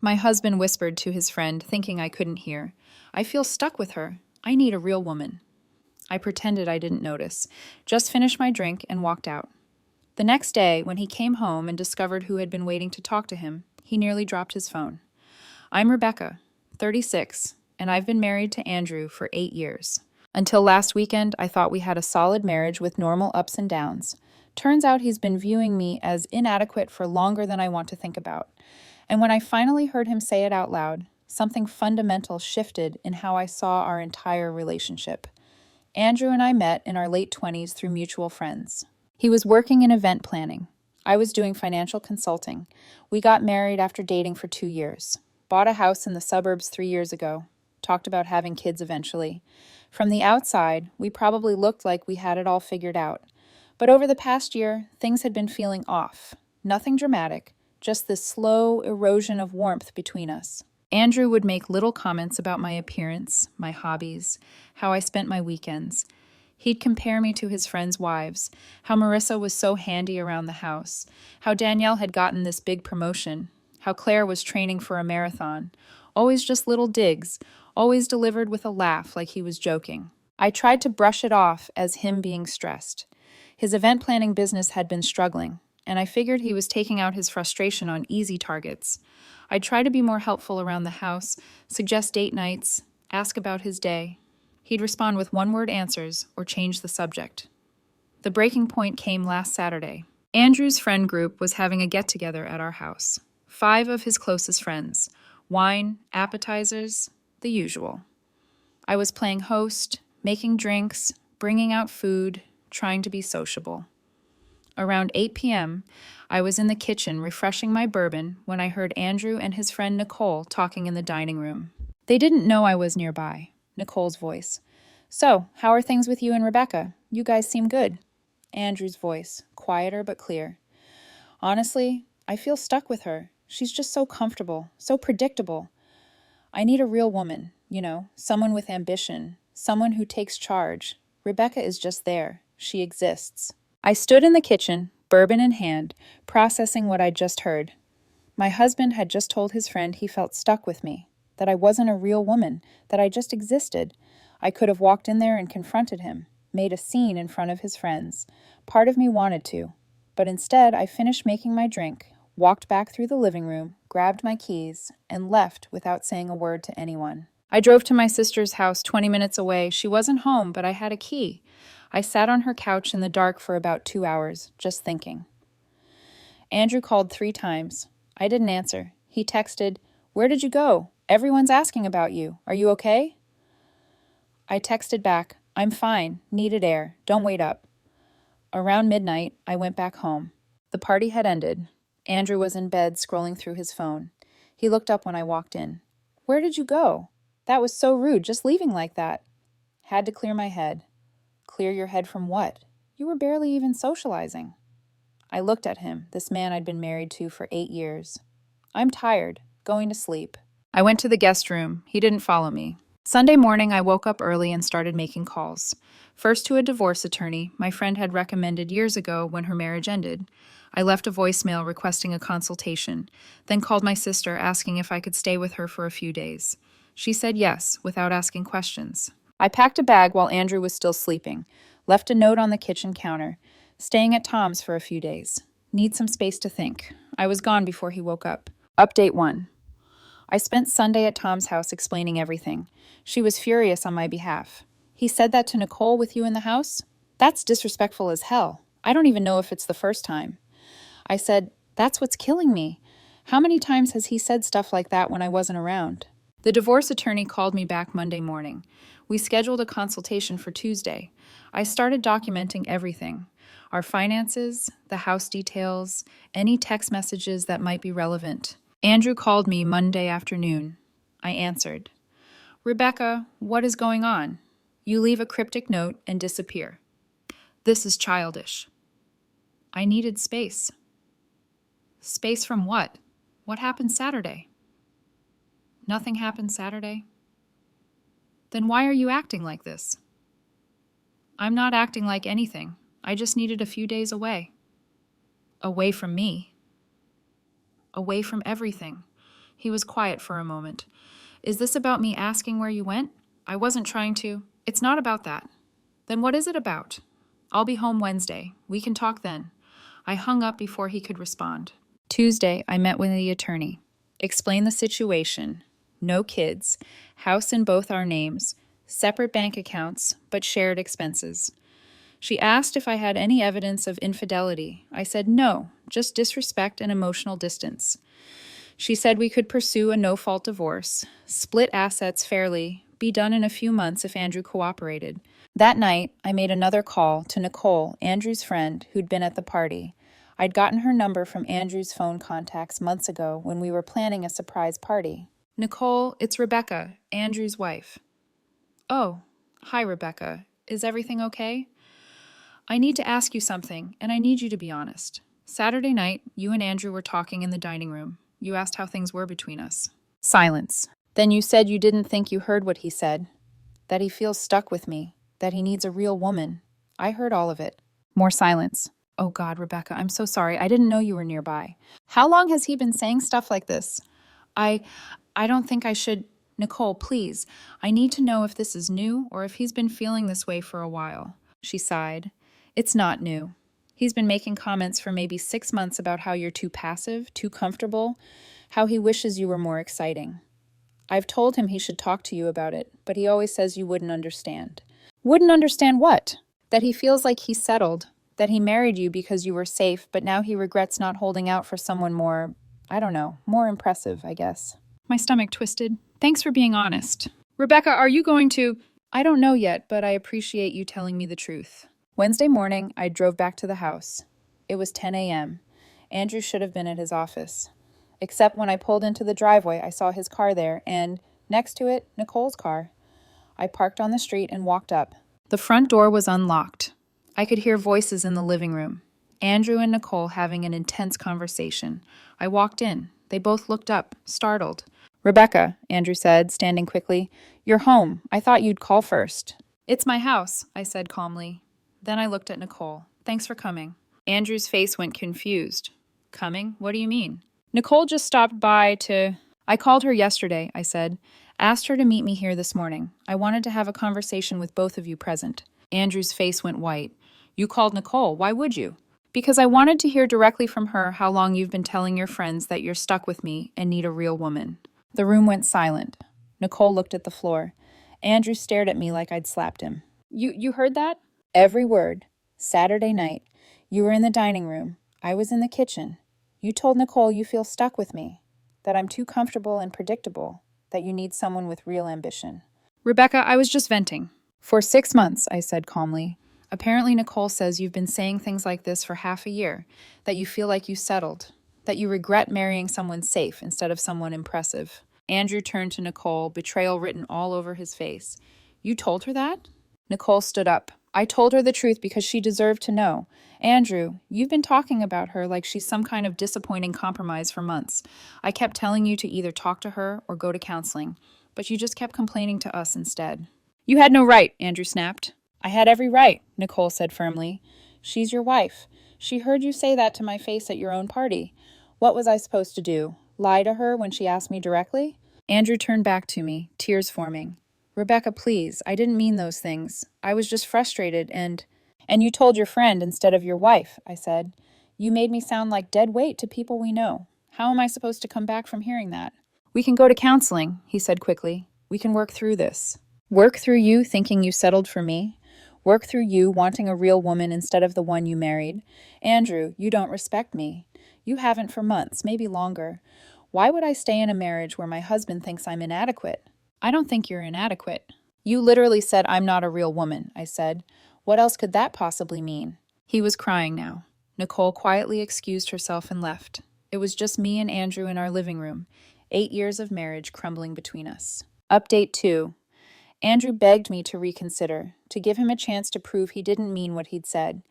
My husband whispered to his friend, thinking I couldn't hear. I feel stuck with her. I need a real woman. I pretended I didn't notice, just finished my drink and walked out. The next day, when he came home and discovered who had been waiting to talk to him, he nearly dropped his phone. I'm Rebecca, 36, and I've been married to Andrew for 8 years. Until last weekend, I thought we had a solid marriage with normal ups and downs. Turns out he's been viewing me as inadequate for longer than I want to think about. And when I finally heard him say it out loud, something fundamental shifted in how I saw our entire relationship. Andrew and I met in our late 20s through mutual friends. He was working in event planning. I was doing financial consulting. We got married after dating for 2 years. Bought a house in the suburbs 3 years ago. Talked about having kids eventually. From the outside, we probably looked like we had it all figured out. But over the past year, things had been feeling off. Nothing dramatic, just this slow erosion of warmth between us. Andrew would make little comments about my appearance, my hobbies, how I spent my weekends. He'd compare me to his friends' wives, how Marissa was so handy around the house, how Danielle had gotten this big promotion, how Claire was training for a marathon. Always just little digs, always delivered with a laugh like he was joking. I tried to brush it off as him being stressed. His event planning business had been struggling, and I figured he was taking out his frustration on easy targets. I'd try to be more helpful around the house, suggest date nights, ask about his day. He'd respond with one-word answers or change the subject. The breaking point came last Saturday. Andrew's friend group was having a get-together at our house. 5 of his closest friends. Wine, appetizers, the usual. I was playing host, making drinks, bringing out food, trying to be sociable. Around 8 p.m., I was in the kitchen refreshing my bourbon when I heard Andrew and his friend Nicole talking in the dining room. They didn't know I was nearby. Nicole's voice. So, how are things with you and Rebecca? You guys seem good. Andrew's voice, quieter but clear. Honestly, I feel stuck with her. She's just so comfortable, so predictable. I need a real woman, someone with ambition, someone who takes charge. Rebecca is just there. She exists. I stood in the kitchen, bourbon in hand, processing what I'd just heard. My husband had just told his friend he felt stuck with me, that I wasn't a real woman, that I just existed. I could have walked in there and confronted him, made a scene in front of his friends. Part of me wanted to, but instead I finished making my drink, walked back through the living room, grabbed my keys, and left without saying a word to anyone. I drove to my sister's house 20 minutes away. She wasn't home, but I had a key. I sat on her couch in the dark for about 2 hours, just thinking. Andrew called 3 times. I didn't answer. He texted, "Where did you go? Everyone's asking about you. Are you okay?" I texted back, "I'm fine. Needed air. Don't wait up." Around midnight, I went back home. The party had ended. Andrew was in bed scrolling through his phone. He looked up when I walked in. "Where did you go? That was so rude, just leaving like that." Had to clear my head. Clear your head from what? You were barely even socializing. I looked at him, this man I'd been married to for 8 years. I'm tired, going to sleep. I went to the guest room. He didn't follow me. Sunday morning, I woke up early and started making calls. First to a divorce attorney my friend had recommended years ago when her marriage ended. I left a voicemail requesting a consultation, then called my sister asking if I could stay with her for a few days. She said yes, without asking questions. I packed a bag while Andrew was still sleeping, left a note on the kitchen counter, staying at Tom's for a few days. Need some space to think. I was gone before he woke up. Update 1. I spent Sunday at Tom's house explaining everything. She was furious on my behalf. "He said that to Nicole with you in the house? That's disrespectful as hell. I don't even know if it's the first time." I said, "That's what's killing me. How many times has he said stuff like that when I wasn't around?" The divorce attorney called me back Monday morning. We scheduled a consultation for Tuesday. I started documenting everything. Our finances, the house details, any text messages that might be relevant. Andrew called me Monday afternoon. I answered. "Rebecca, what is going on? You leave a cryptic note and disappear. This is childish." I needed space. Space from what? What happened Saturday? Nothing happened Saturday? Then why are you acting like this? I'm not acting like anything. I just needed a few days away. Away from me. Away from everything. He was quiet for a moment. Is this about me asking where you went? I wasn't trying to. It's not about that. Then what is it about? I'll be home Wednesday. We can talk then. I hung up before he could respond. Tuesday, I met with the attorney. Explained the situation. No kids. House in both our names. Separate bank accounts, but shared expenses. She asked if I had any evidence of infidelity. I said no, just disrespect and emotional distance. She said we could pursue a no-fault divorce, split assets fairly, be done in a few months if Andrew cooperated. That night, I made another call to Nicole, Andrew's friend, who'd been at the party. I'd gotten her number from Andrew's phone contacts months ago when we were planning a surprise party. Nicole, it's Rebecca, Andrew's wife. Oh, hi, Rebecca. Is everything okay? I need to ask you something, and I need you to be honest. Saturday night, you and Andrew were talking in the dining room. You asked how things were between us. Silence. Then you said you didn't think you heard what he said. That he feels stuck with me. That he needs a real woman. I heard all of it. More silence. Oh God, Rebecca, I'm so sorry. I didn't know you were nearby. How long has he been saying stuff like this? I don't think I should... Nicole, please. I need to know if this is new or if he's been feeling this way for a while. She sighed. It's not new. He's been making comments for maybe 6 months about how you're too passive, too comfortable, how he wishes you were more exciting. I've told him he should talk to you about it, but he always says you wouldn't understand. Wouldn't understand what? That he feels like he's settled, that he married you because you were safe, but now he regrets not holding out for someone more, I don't know, more impressive, I guess. My stomach twisted. Thanks for being honest. Rebecca, are you going to... I don't know yet, but I appreciate you telling me the truth. Wednesday morning, I drove back to the house. It was 10 a.m. Andrew should have been at his office. Except when I pulled into the driveway, I saw his car there, and, next to it, Nicole's car. I parked on the street and walked up. The front door was unlocked. I could hear voices in the living room. Andrew and Nicole having an intense conversation. I walked in. They both looked up, startled. Rebecca, Andrew said, standing quickly, you're home. I thought you'd call first. It's my house, I said calmly. Then I looked at Nicole. Thanks for coming. Andrew's face went confused. Coming? What do you mean? Nicole just stopped by to... I called her yesterday, I said. Asked her to meet me here this morning. I wanted to have a conversation with both of you present. Andrew's face went white. You called Nicole. Why would you? Because I wanted to hear directly from her how long you've been telling your friends that you're stuck with me and need a real woman. The room went silent. Nicole looked at the floor. Andrew stared at me like I'd slapped him. You heard that? Every word. Saturday night. You were in the dining room. I was in the kitchen. You told Nicole you feel stuck with me, that I'm too comfortable and predictable, that you need someone with real ambition. Rebecca, I was just venting. For 6 months, I said calmly. Apparently Nicole says you've been saying things like this for half a year, that you feel like you settled, that you regret marrying someone safe instead of someone impressive. Andrew turned to Nicole, betrayal written all over his face. You told her that? Nicole stood up. I told her the truth because she deserved to know. Andrew, you've been talking about her like she's some kind of disappointing compromise for months. I kept telling you to either talk to her or go to counseling, but you just kept complaining to us instead. You had no right, Andrew snapped. I had every right, Nicole said firmly. She's your wife. She heard you say that to my face at your own party. What was I supposed to do? Lie to her when she asked me directly? Andrew turned back to me, tears forming. Rebecca, please, I didn't mean those things. I was just frustrated and you told your friend instead of your wife, I said. You made me sound like dead weight to people we know. How am I supposed to come back from hearing that? We can go to counseling, he said quickly. We can work through this. Work through you thinking you settled for me. Work through you wanting a real woman instead of the one you married. Andrew, you don't respect me. You haven't for months, maybe longer. Why would I stay in a marriage where my husband thinks I'm inadequate? I don't think you're inadequate. You literally said I'm not a real woman, I said. What else could that possibly mean? He was crying now. Nicole quietly excused herself and left. It was just me and Andrew in our living room, 8 years of marriage crumbling between us. Update 2. Andrew begged me to reconsider, to give him a chance to prove he didn't mean what he'd said.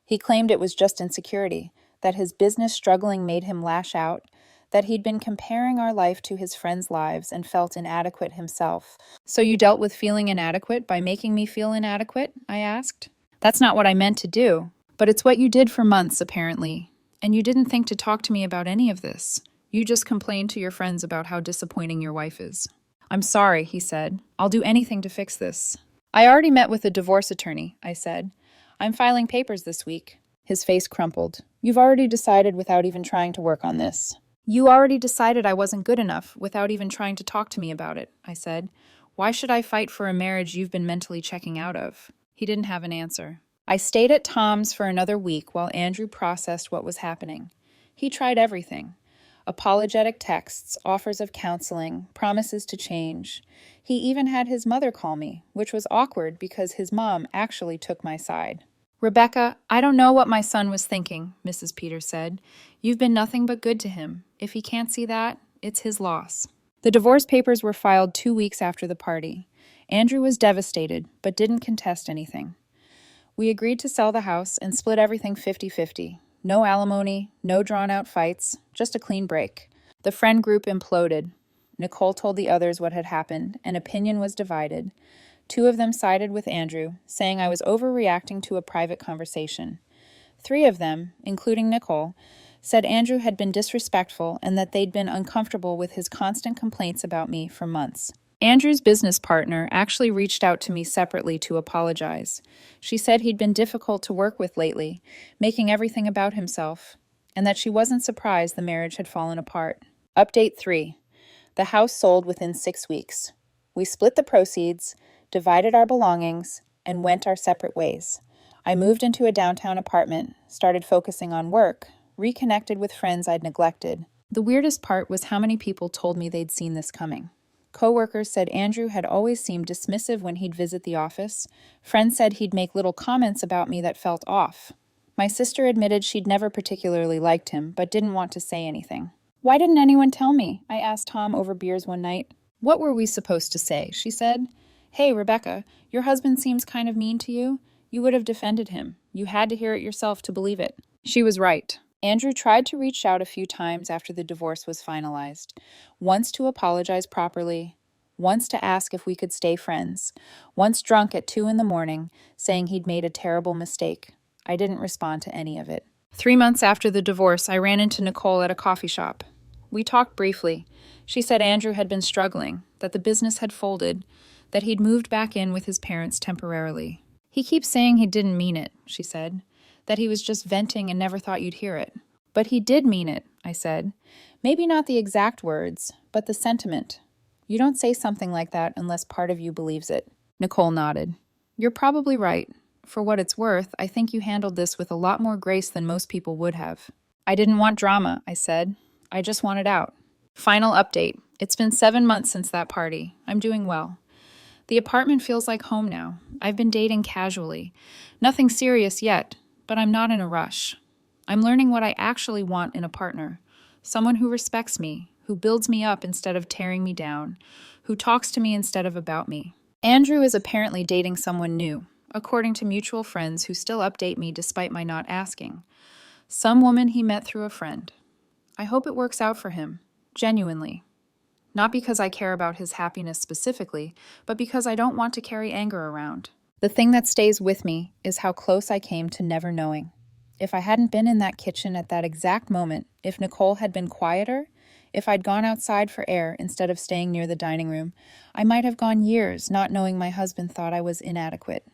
He claimed it was just insecurity, that his business struggling made him lash out, that he'd been comparing our life to his friends' lives and felt inadequate himself. So you dealt with feeling inadequate by making me feel inadequate? I asked. That's not what I meant to do, but it's what you did for months, apparently. And you didn't think to talk to me about any of this. You just complained to your friends about how disappointing your wife is. I'm sorry, he said. I'll do anything to fix this. I already met with a divorce attorney, I said. I'm filing papers this week. His face crumpled. You've already decided without even trying to work on this. You already decided I wasn't good enough without even trying to talk to me about it, I said. Why should I fight for a marriage you've been mentally checking out of? He didn't have an answer. I stayed at Tom's for another week while Andrew processed what was happening. He tried everything. Apologetic texts, offers of counseling, promises to change. He even had his mother call me, which was awkward because his mom actually took my side. Rebecca, I don't know what my son was thinking, Mrs. Peters said. You've been nothing but good to him. If he can't see that, it's his loss. The divorce papers were filed 2 weeks after the party. Andrew was devastated, but didn't contest anything. We agreed to sell the house and split everything 50-50. No alimony, no drawn-out fights, just a clean break. The friend group imploded. Nicole told the others what had happened, and opinion was divided. 2 of them sided with Andrew, saying I was overreacting to a private conversation. 3 of them, including Nicole, said Andrew had been disrespectful and that they'd been uncomfortable with his constant complaints about me for months. Andrew's business partner actually reached out to me separately to apologize. She said he'd been difficult to work with lately, making everything about himself, and that she wasn't surprised the marriage had fallen apart. Update 3. The house sold within 6 weeks. We split the proceeds, divided our belongings, and went our separate ways. I moved into a downtown apartment, started focusing on work, reconnected with friends I'd neglected. The weirdest part was how many people told me they'd seen this coming. Coworkers said Andrew had always seemed dismissive when he'd visit the office. Friends said he'd make little comments about me that felt off. My sister admitted she'd never particularly liked him, but didn't want to say anything. Why didn't anyone tell me? I asked Tom over beers one night. What were we supposed to say? She said. Hey, Rebecca, your husband seems kind of mean to you. You would have defended him. You had to hear it yourself to believe it. She was right. Andrew tried to reach out a few times after the divorce was finalized. Once to apologize properly, once to ask if we could stay friends, once drunk at 2 a.m, saying he'd made a terrible mistake. I didn't respond to any of it. 3 months after the divorce, I ran into Nicole at a coffee shop. We talked briefly. She said Andrew had been struggling, that the business had folded, that he'd moved back in with his parents temporarily. He keeps saying he didn't mean it, she said, that he was just venting and never thought you'd hear it. But he did mean it, I said. Maybe not the exact words, but the sentiment. You don't say something like that unless part of you believes it. Nicole nodded. You're probably right. For what it's worth, I think you handled this with a lot more grace than most people would have. I didn't want drama, I said. I just wanted out. Final update. It's been 7 months since that party. I'm doing well. The apartment feels like home now. I've been dating casually. Nothing serious yet, but I'm not in a rush. I'm learning what I actually want in a partner. Someone who respects me, who builds me up instead of tearing me down, who talks to me instead of about me. Andrew is apparently dating someone new, according to mutual friends who still update me despite my not asking. Some woman he met through a friend. I hope it works out for him, genuinely. Not because I care about his happiness specifically, but because I don't want to carry anger around. The thing that stays with me is how close I came to never knowing. If I hadn't been in that kitchen at that exact moment, if Nicole had been quieter, if I'd gone outside for air instead of staying near the dining room, I might have gone years not knowing my husband thought I was inadequate.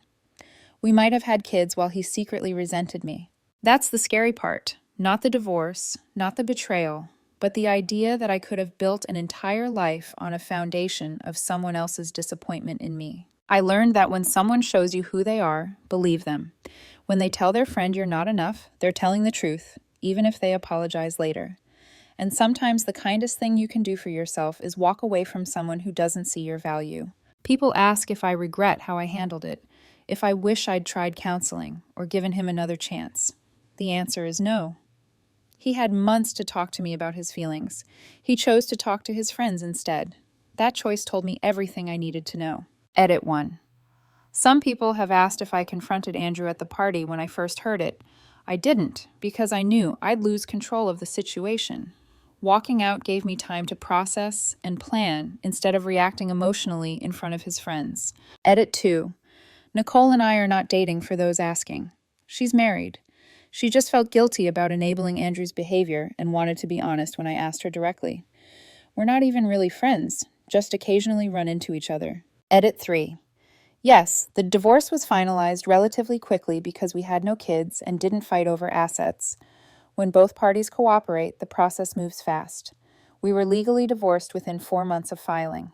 We might have had kids while he secretly resented me. That's the scary part. Not the divorce, not the betrayal, but the idea that I could have built an entire life on a foundation of someone else's disappointment in me. I learned that when someone shows you who they are, believe them. When they tell their friend you're not enough, they're telling the truth, even if they apologize later. And sometimes the kindest thing you can do for yourself is walk away from someone who doesn't see your value. People ask if I regret how I handled it, if I wish I'd tried counseling or given him another chance. The answer is no. He had months to talk to me about his feelings. He chose to talk to his friends instead. That choice told me everything I needed to know. Edit 1. Some people have asked if I confronted Andrew at the party when I first heard it. I didn't, because I knew I'd lose control of the situation. Walking out gave me time to process and plan instead of reacting emotionally in front of his friends. Edit 2. Nicole and I are not dating for those asking. She's married. She just felt guilty about enabling Andrew's behavior and wanted to be honest when I asked her directly. We're not even really friends, just occasionally run into each other. Edit 3. Yes, the divorce was finalized relatively quickly because we had no kids and didn't fight over assets. When both parties cooperate, the process moves fast. We were legally divorced within 4 months of filing.